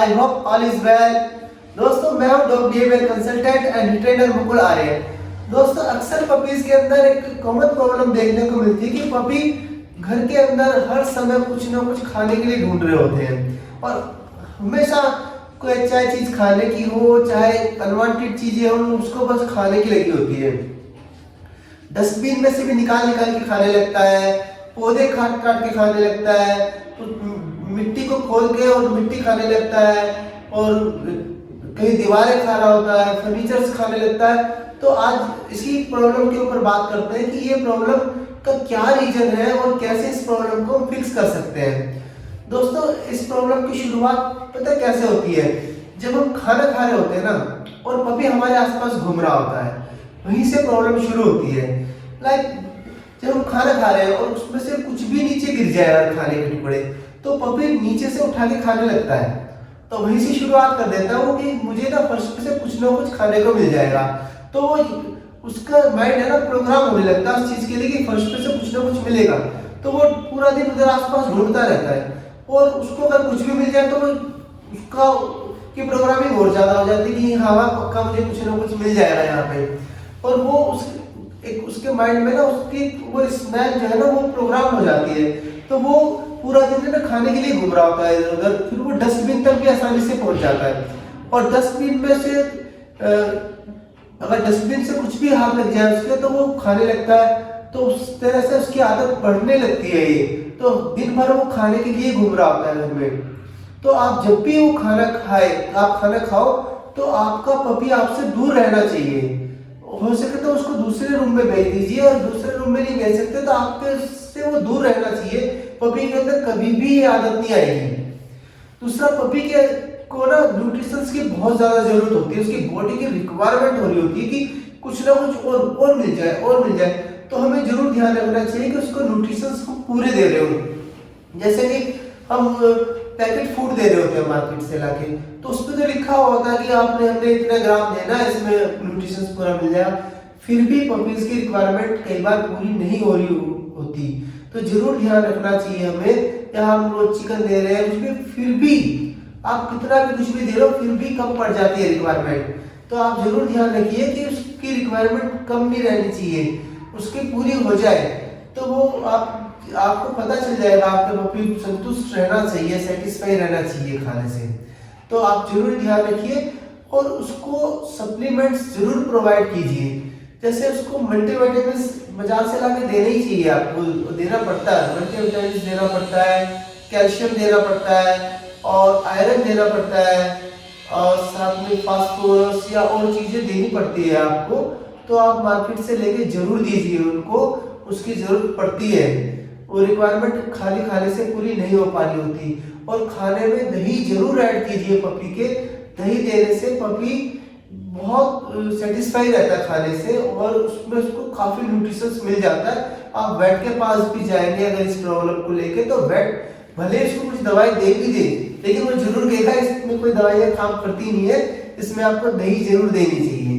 I hope all is well. दोस्तों मैं हूं dog behaviour consultant and trainer Mukul Arya. दोस्तों अक्सर पपीज के अंदर एक कॉमन प्रॉब्लम देखने को मिलती है कि पपी घर के अंदर हर समय कुछ ना कुछ खाने के लिए ढूंढ रहे होते हैं और हमेशा कोई चाहे चीज खाने की हो चाहे अनवांटेड चीजें हो उसको बस खाने की लगी होती है। डस्टबिन में से भी निकाल निकाल के खाने लगता है, पौधे काट काट के खाने लगता है, मिट्टी को खोल के और मिट्टी खाने लगता है और कहीं दीवारें खा रहा होता है, फर्नीचर्स खाने लगता है। तो आज इसी प्रॉब्लम के ऊपर बात करते हैं कि ये प्रॉब्लम का क्या रीजन है और कैसे इस प्रॉब्लम को फिक्स कर सकते हैं। दोस्तों इस प्रॉब्लम की शुरुआत पता कैसे होती है, जब हम खाना खा रहे होते हैं ना और पपी हमारे आसपास घूम रहा होता है, वहीं से प्रॉब्लम शुरू होती है। लाइक जब हम खाना खा रहे हैं और उसमें से कुछ भी नीचे गिर जाए खाने के टुकड़े तो पपी नीचे से उठा के खाने लगता है। तो वहीं से शुरुआत कर देता है वो कि मुझे ना फर्श पे से कुछ ना कुछ खाने को मिल जाएगा। तो उसका माइंड है ना प्रोग्राम होने लगता है उस चीज के लिए कि फर्श पे से कुछ ना कुछ मिलेगा। तो वो पूरा दिन उधर आसपास ढूंढता रहता है और उसको अगर कुछ भी मिल जाए तो वो उसका की प्रोग्रामिंग और ज्यादा हो जाती है कि हाँ पक्का मुझे कुछ ना कुछ मिल जाएगा यहाँ पे। और वो उसके माइंड में ना उसकी वो स्मेल जो है ना वो प्रोग्राम हो जाती है। तो वो पूरा दिन ना खाने के लिए घूम रहा होता है इधर उधर, फिर वो डस्टबिन तक भी आसानी से पहुंच जाता है। और डस्टबिन में से अगर डस्टबिन से कुछ भी हाथ लग जाए उसके तो वो खाने लगता है। तो उस तरह से उसकी आदत बढ़ने लगती है ये। तो दिन भर वो खाने के लिए घूम रहा होता है घर में। तो आप जब भी वो खाना खाए, आप खाना खाओ तो आपका पपी आपसे दूर रहना चाहिए। हो सके तो उसको दूसरे रूम में भेज दीजिए और दूसरे रूम में नहीं भेज सकते तो आपके से वो दूर रहना चाहिए। पपी के अंदर कभी भी ये आदत नहीं आएगी। दूसरा, पपी के को ना न्यूट्रिशंस की बहुत ज्यादा जरूरत होती है, उसकी बॉडी की रिक्वायरमेंट हो रही होती है कि कुछ ना कुछ और मिल जाए। तो हमें जरूर ध्यान रखना चाहिए कि उसको न्यूट्रिशंस को पूरे दे रहे हो। जैसे कि हम पैकेट फूड दे रहे होते हैं मार्केट से लाके, तो उस पर तो लिखा हुआ होता है कि आपने हमने इतना ग्राम देना है, इसमें न्यूट्रिशंस पूरा मिल जाएगा। फिर भी पपीज की रिक्वायरमेंट कई बार पूरी नहीं हो रही होती। तो जरूर ध्यान रखना चाहिए हमें। या हम रोज चिकन दे रहे हैं उसमें फिर भी आप कितना भी कुछ भी दे रहे हो फिर भी कम पड़ जाती है रिक्वायरमेंट। तो आप जरूर ध्यान रखिए कि उसकी रिक्वायरमेंट कम नहीं रहनी चाहिए, उसकी पूरी हो जाए। तो वो आपको पता चल जाएगा आपके पपी संतुष्ट रहना चाहिए, सेटिस्फाई रहना चाहिए खाने से। तो आप जरूर ध्यान रखिए और उसको सप्लीमेंट्स जरूर प्रोवाइड कीजिए। जैसे उसको मल्टीविटामिन्स बाजार से लाके देना ही चाहिए, आपको देना पड़ता है। मल्टीविटामिन्स देना पड़ता है, कैल्शियम देना पड़ता है और आयरन देना पड़ता है और साथ में फास्फोरस या और चीजें देनी पड़ती है आपको। तो आप मार्केट से लेके जरूर दीजिए उनको, उसकी जरूरत पड़ती है। वो रिक्वायरमेंट खाली खाने से पूरी नहीं हो पा रही होती। और खाने में दही जरूर ऐड कीजिए पपी के। दही देने से पपी बहुत सेटिस्फाई रहता है खाने से और उसमें उसको काफी न्यूट्रिशंस मिल जाता है। आप वेट के पास भी जाएंगे अगर इस प्रॉब्लम को लेके तो वेट भले इसको कुछ दवाई दे भी दे लेकिन वो जरूर कहेगा इसमें कोई दवाइयाँ काम करती नहीं है, इसमें आपको दही जरूर देनी चाहिए।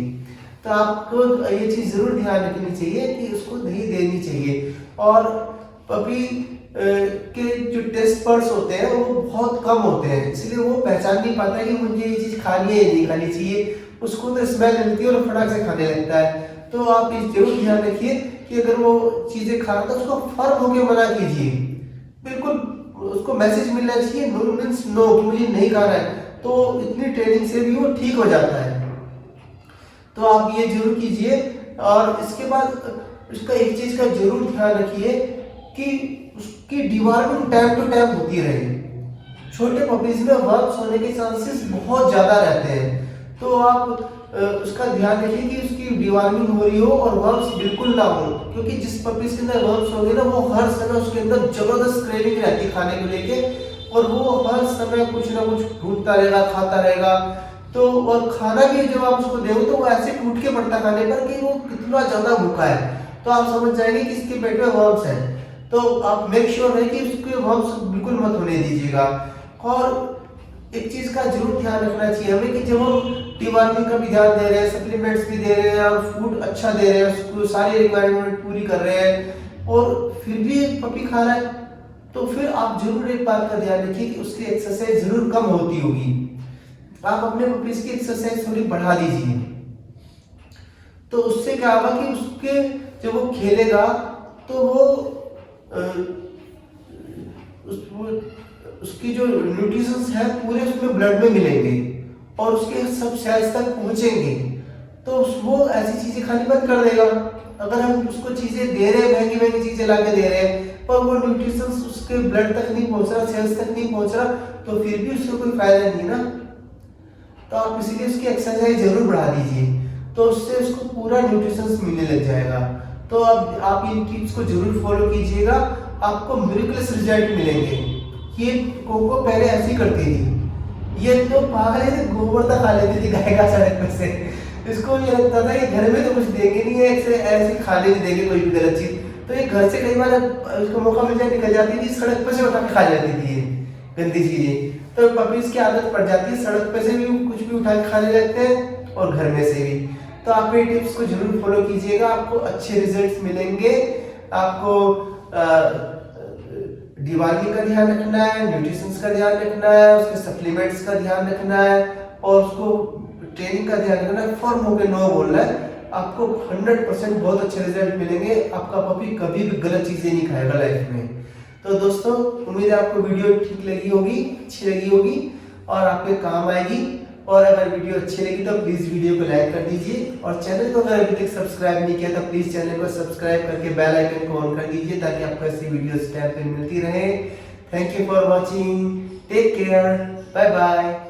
तो आपको ये चीज जरूर ध्यान रखनी चाहिए कि उसको दही देनी चाहिए। और पपी के जो टेस्ट बड्स होते हैं वो बहुत कम होते हैं, इसलिए वो पहचान नहीं पाता कि मुझे ये चीज खानी है या नहीं खानी चाहिए। उसको तो स्मेल मिलती है और फटाक से खाने लगता है। तो आप ये जरूर ध्यान रखिए कि अगर वो चीजें खा रहा है तो उसको फर्म होकर मना कीजिए। बिल्कुल उसको मैसेज मिलना चाहिए नो मीन्स नो कि मुझे नहीं खाना है। तो इतनी ट्रेनिंग से भी वो ठीक हो जाता है। तो आप ये जरूर कीजिए। और इसके बाद उसका एक चीज का जरूर ध्यान रखिए कि उसकी डिवॉर्मिंग टाइम टू टाइम होती रहे। छोटे पपीज में वर्म्स होने के चांसेस बहुत ज्यादा रहते हैं। तो आप उसका ध्यान रखिए कि उसकी डिवॉर्मिंग हो रही हो और वर्म्स बिल्कुल ना हो, क्योंकि जिस पपीज के अंदर वर्म्स होंगे ना वो हर समय उसके अंदर जबरदस्त क्रेविंग रहती है खाने को लेके और वो हर समय कुछ ना कुछ ढूंढता रहेगा, खाता रहेगा। तो और खाना भी जब आप उसको दोगे तो वो ऐसे टूट के पड़ता खाने पर कि वो कितना ज्यादा भूखा है। तो आप समझ जाएंगे कि इसके पेट में वर्म्स है। तो आप मेक श्योर है कि उसके वर्म्स बिल्कुल मत होने दीजिएगा। और एक चीज का जरूर ध्यान रखना चाहिए हमें कि जब हम डिवॉर्मिंग का भी ध्यान दे रहे हैं, सप्लीमेंट्स भी दे रहे हैं और फूड अच्छा दे रहे हैं, उसको सारी रिक्वायरमेंट पूरी कर रहे हैं और फिर भी पपी खा रहा है, तो फिर आप जरूर एक बात का ध्यान रखिए कि उसकी एक्सरसाइज जरूर कम होती होगी। आप अपने पपीज की एक्सरसाइज थोड़ी बढ़ा दीजिए। तो उससे क्या होगा कि उसके जब वो खेलेगा तो उसकी जो न्यूट्रिशंस है पूरे उसमें ब्लड में मिलेंगे और उसके सब सेल्स तक पहुंचेंगे, तो वो ऐसी चीजें खानी बंद कर देगा। अगर हम उसको चीजें दे रहे हैं, महंगी महंगी चीजें ला के दे रहे हैं, पर वो न्यूट्रिशंस उसके ब्लड तक नहीं पहुंच रहा, सेल्स तक नहीं पहुंच रहा, तो फिर भी उससे कोई फायदा नहीं ना। तो आप इसीलिए उसकी एक्सरसाइज जरूर बढ़ा दीजिए, तो उससे उसको पूरा न्यूट्रिशंस मिलने लग जाएगा। तो अब आप इन टिप्स को जरूर फॉलो कीजिएगा, आपको मिरेकलस रिजल्ट मिलेंगे। ये कोको पहले ऐसी करती थी, ये तो पागल है, गोबर तक खा लेती थी गाय का सड़क पे से। इसको ये लगता था कि घर में तो कुछ देंगे नहीं है, ऐसे खाने नहीं देंगे कोई भी गलत चीज, तो ये घर से कई बार उसको मौका मिल जाए निकल जाती थी, सड़क पे से उठा के खा जाती थी ये गंदी चीजें। तो पपीज की आदत पड़ जाती है, सड़क पे से भी कुछ भी उठा के खाने लगते हैं और घर में से भी। तो आप ये टिप्स को जरूर फॉलो कीजिएगा, आपको अच्छे रिजल्ट्स मिलेंगे। आपको दिवाली का ध्यान रखना है, न्यूट्रिशंस का ध्यान रखना है, उसके सप्लीमेंट्स का ध्यान रखना है और उसको ट्रेनिंग का ध्यान रखना है। फॉर्म होकर नो बोलना है, आपको 100% बहुत अच्छे रिजल्ट मिलेंगे। आपका पपी कभी भी गलत चीजें नहीं खाएगा लाइफ में। तो दोस्तों, उम्मीद है आपको वीडियो ठीक लगी होगी, अच्छी लगी होगी और आपके काम आएगी। और अगर वीडियो अच्छी लगी तो प्लीज वीडियो को लाइक कर दीजिए और चैनल को अगर अभी तक सब्सक्राइब नहीं किया तो प्लीज चैनल को सब्सक्राइब करके बेल आइकन को ऑन कर दीजिए, ताकि आपको ऐसी वीडियोस टाइम पे मिलती रहे। Thank you for watching, take care, bye bye.